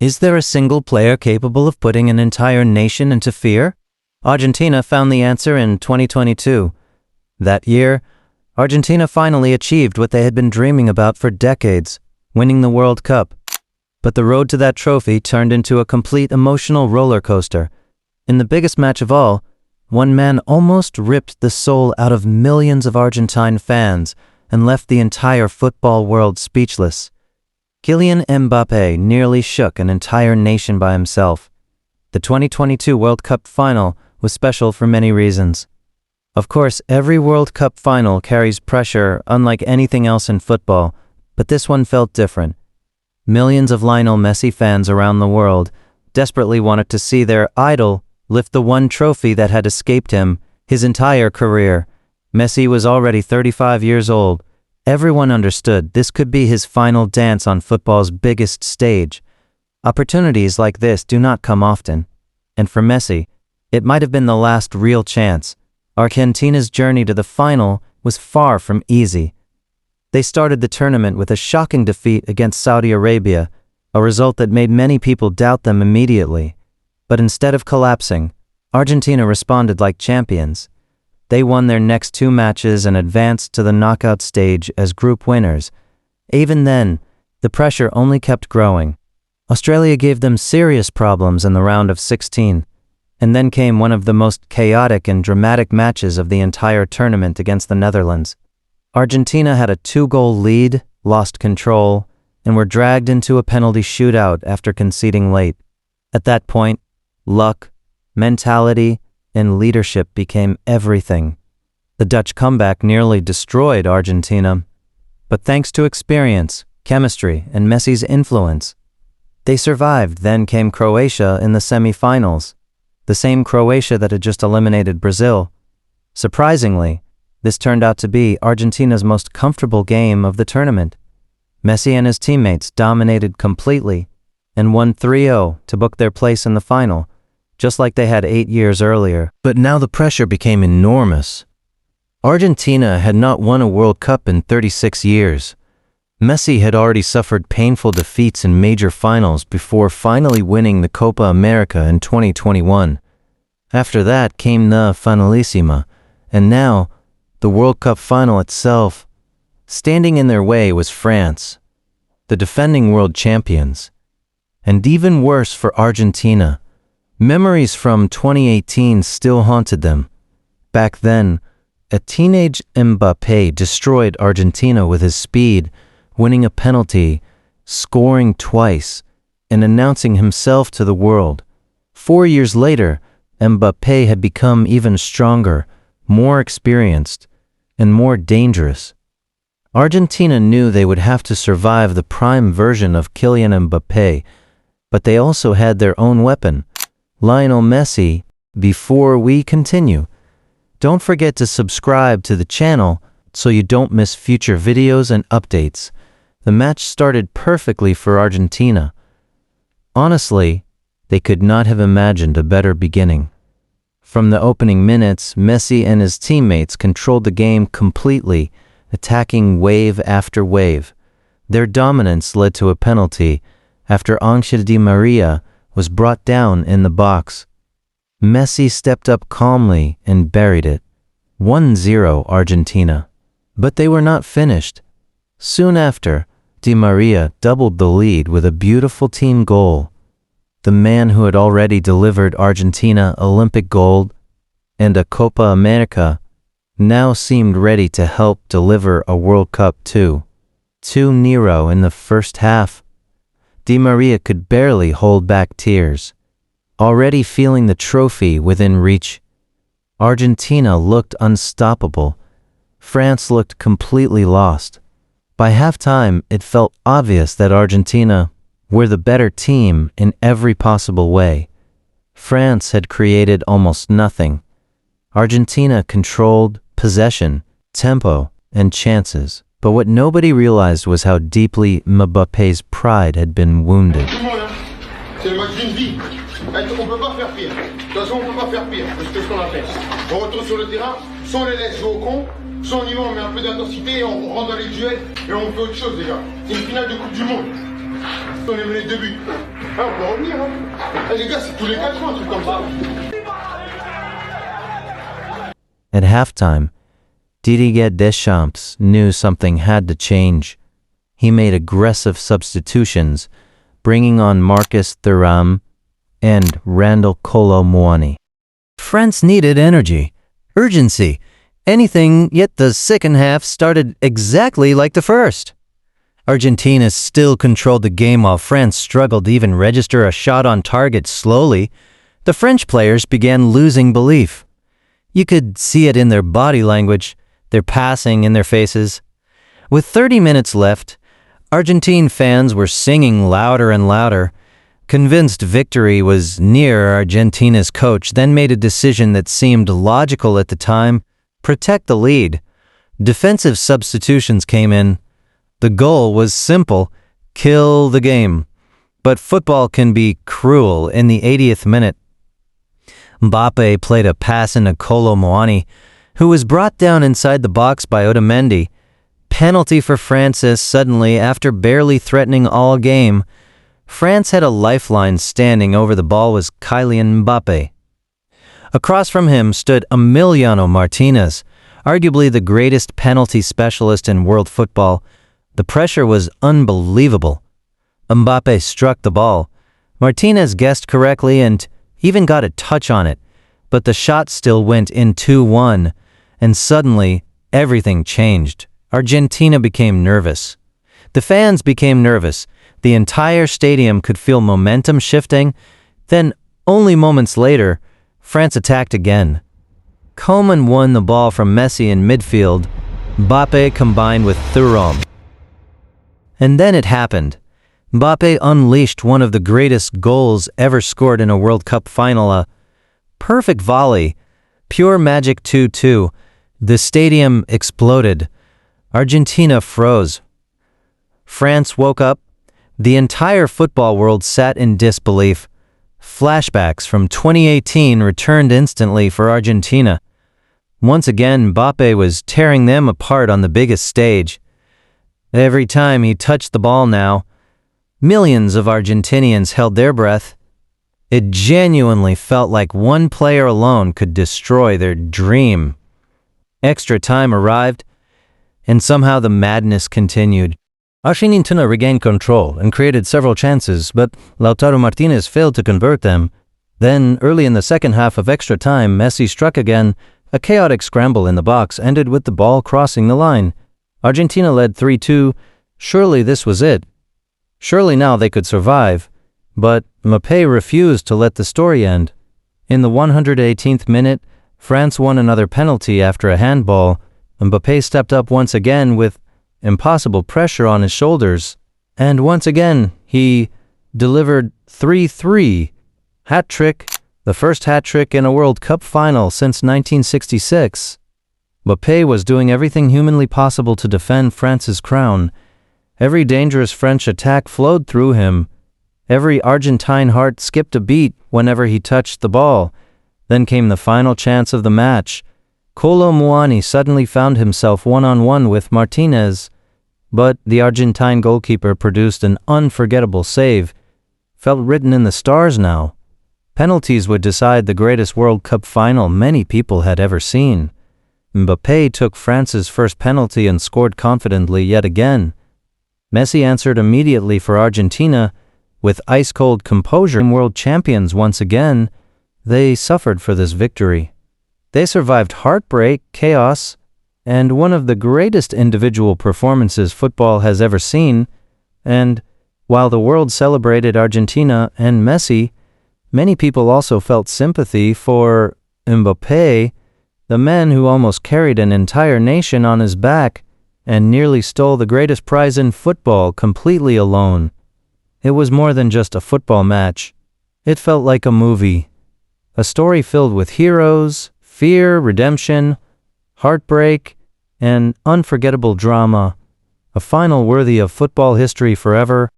Is there a single player capable of putting an entire nation into fear? Argentina found the answer in 2022. That year, Argentina finally achieved what they had been dreaming about for decades, winning the World Cup. But the road to that trophy turned into a complete emotional roller coaster. In the biggest match of all, one man almost ripped the soul out of millions of Argentine fans and left the entire football world speechless. Kylian Mbappé nearly shook an entire nation by himself. The 2022 World Cup final was special for many reasons. Of course, every World Cup final carries pressure unlike anything else in football, but this one felt different. Millions of Lionel Messi fans around the world desperately wanted to see their idol lift the one trophy that had escaped him his entire career. Messi was already 35 years old. Everyone understood this could be his final dance on football's biggest stage. Opportunities like this do not come often. And for Messi, it might have been the last real chance. Argentina's journey to the final was far from easy. They started the tournament with a shocking defeat against Saudi Arabia, a result that made many people doubt them immediately. But instead of collapsing, Argentina responded like champions. They won their next 2 matches and advanced to the knockout stage as group winners. Even then, the pressure only kept growing. Australia gave them serious problems in the round of 16, and then came one of the most chaotic and dramatic matches of the entire tournament against the Netherlands. Argentina had a 2-goal lead, lost control, and were dragged into a penalty shootout after conceding late. At that point, luck, mentality, and leadership became everything. The Dutch comeback nearly destroyed Argentina, but thanks to experience, chemistry, and Messi's influence, they survived. Then came Croatia in the semi-finals, the same Croatia that had just eliminated Brazil. Surprisingly, this turned out to be Argentina's most comfortable game of the tournament. Messi and his teammates dominated completely and won 3-0 to book their place in the final, just like they had 8 years earlier. But now the pressure became enormous. Argentina had not won a World Cup in 36 years. Messi had already suffered painful defeats in major finals before finally winning the Copa America in 2021. After that came the Finalissima, and now the World Cup final itself. Standing in their way was France, the defending world champions. And even worse for Argentina, memories from 2018 still haunted them. Back then, a teenage Mbappé destroyed Argentina with his speed, winning a penalty, scoring twice, and announcing himself to the world. 4 years later, Mbappé had become even stronger, more experienced, and more dangerous. Argentina knew they would have to survive the prime version of Kylian Mbappé, but they also had their own weapon, Lionel Messi. Before we continue, don't forget to subscribe to the channel so you don't miss future videos and updates. The match started perfectly for Argentina. Honestly, they could not have imagined a better beginning. From the opening minutes, Messi and his teammates controlled the game completely, attacking wave after wave. Their dominance led to a penalty after Angel Di Maria was brought down in the box. Messi stepped up calmly and buried it. 1-0 Argentina. But they were not finished. Soon after, Di Maria doubled the lead with a beautiful team goal. The man who had already delivered Argentina Olympic gold and a Copa America now seemed ready to help deliver a World Cup too. 2-0 in the first half. Di Maria could barely hold back tears, already feeling the trophy within reach. Argentina looked unstoppable. France looked completely lost. By halftime, it felt obvious that Argentina were the better team in every possible way. France had created almost nothing. Argentina controlled possession, tempo, and chances. But what nobody realized was how deeply Mbappé's pride had been wounded. C'est le match d'une vie. On peut pas faire pire. De toute façon, on peut pas faire pire. C'est ce qu'on a fait. On retourne sur le terrain, soit on les laisse jouer au con, soit on y va, on met un peu d'intensité et on rentre dans les duels et on fait autre chose, les gars. C'est une finale de Coupe du Monde. On est mené 2 buts. Ah, on peut revenir, hein. Ah, les gars, c'est tous les 4 ans, un truc comme ça. At halftime, Didier Deschamps knew something had to change. He made aggressive substitutions, bringing on Marcus Thuram and Randall Kolo Muani. France needed energy, urgency, anything, yet the second half started exactly like the first. Argentina still controlled the game while France struggled to even register a shot on target slowly. The French players began losing belief. You could see it in their body language, their passing, in their faces. With 30 minutes left, Argentine fans were singing louder and louder. Convinced victory was near, Argentina's coach then made a decision that seemed logical at the time: protect the lead. Defensive substitutions came in. The goal was simple: kill the game. But football can be cruel. In the 80th minute, Mbappe played a pass into Kolo Muani, who was brought down inside the box by Otamendi. Penalty for France. Suddenly, after barely threatening all game, France had a lifeline. Standing over the ball was Kylian Mbappé. Across from him stood Emiliano Martinez, arguably the greatest penalty specialist in world football. The pressure was unbelievable. Mbappe struck the ball. Martinez guessed correctly and even got a touch on it, but the shot still went in 2-1, and suddenly everything changed. Argentina became nervous. The fans became nervous. The entire stadium could feel momentum shifting. Then, only moments later, France attacked again. Coman won the ball from Messi in midfield. Mbappe combined with Thuram. And then it happened. Mbappe unleashed one of the greatest goals ever scored in a World Cup final, a perfect volley, pure magic. 2-2. The stadium exploded. Argentina froze. France woke up. The entire football world sat in disbelief. Flashbacks from 2018 returned instantly for Argentina. Once again, Mbappe was tearing them apart on the biggest stage. Every time he touched the ball now, millions of Argentinians held their breath. It genuinely felt like one player alone could destroy their dream. Extra time arrived, and somehow the madness continued. Argentina regained control and created several chances, but Lautaro Martinez failed to convert them. Then, early in the second half of extra time, Messi struck again. A chaotic scramble in the box ended with the ball crossing the line. Argentina led 3-2. Surely this was it. Surely now they could survive. But Mbappé refused to let the story end. In the 118th minute, France won another penalty after a handball. Mbappé stepped up once again with impossible pressure on his shoulders. And once again, he delivered 3-3. Hat-trick, the first hat-trick in a World Cup final since 1966. Mbappé was doing everything humanly possible to defend France's crown. Every dangerous French attack flowed through him. Every Argentine heart skipped a beat whenever he touched the ball. Then came the final chance of the match. Kolo Muani suddenly found himself one-on-one with Martinez, but the Argentine goalkeeper produced an unforgettable save. Felt written in the stars now. Penalties would decide the greatest World Cup final many people had ever seen. Mbappé took France's first penalty and scored confidently yet again. Messi answered immediately for Argentina with ice-cold composure. World champions once again, they suffered for this victory. They survived heartbreak, chaos, and one of the greatest individual performances football has ever seen. And while the world celebrated Argentina and Messi, many people also felt sympathy for Mbappé, the man who almost carried an entire nation on his back and nearly stole the greatest prize in football completely alone. It was more than just a football match. It felt like a movie. A story filled with heroes, fear, redemption, heartbreak, and unforgettable drama. A final worthy of football history forever.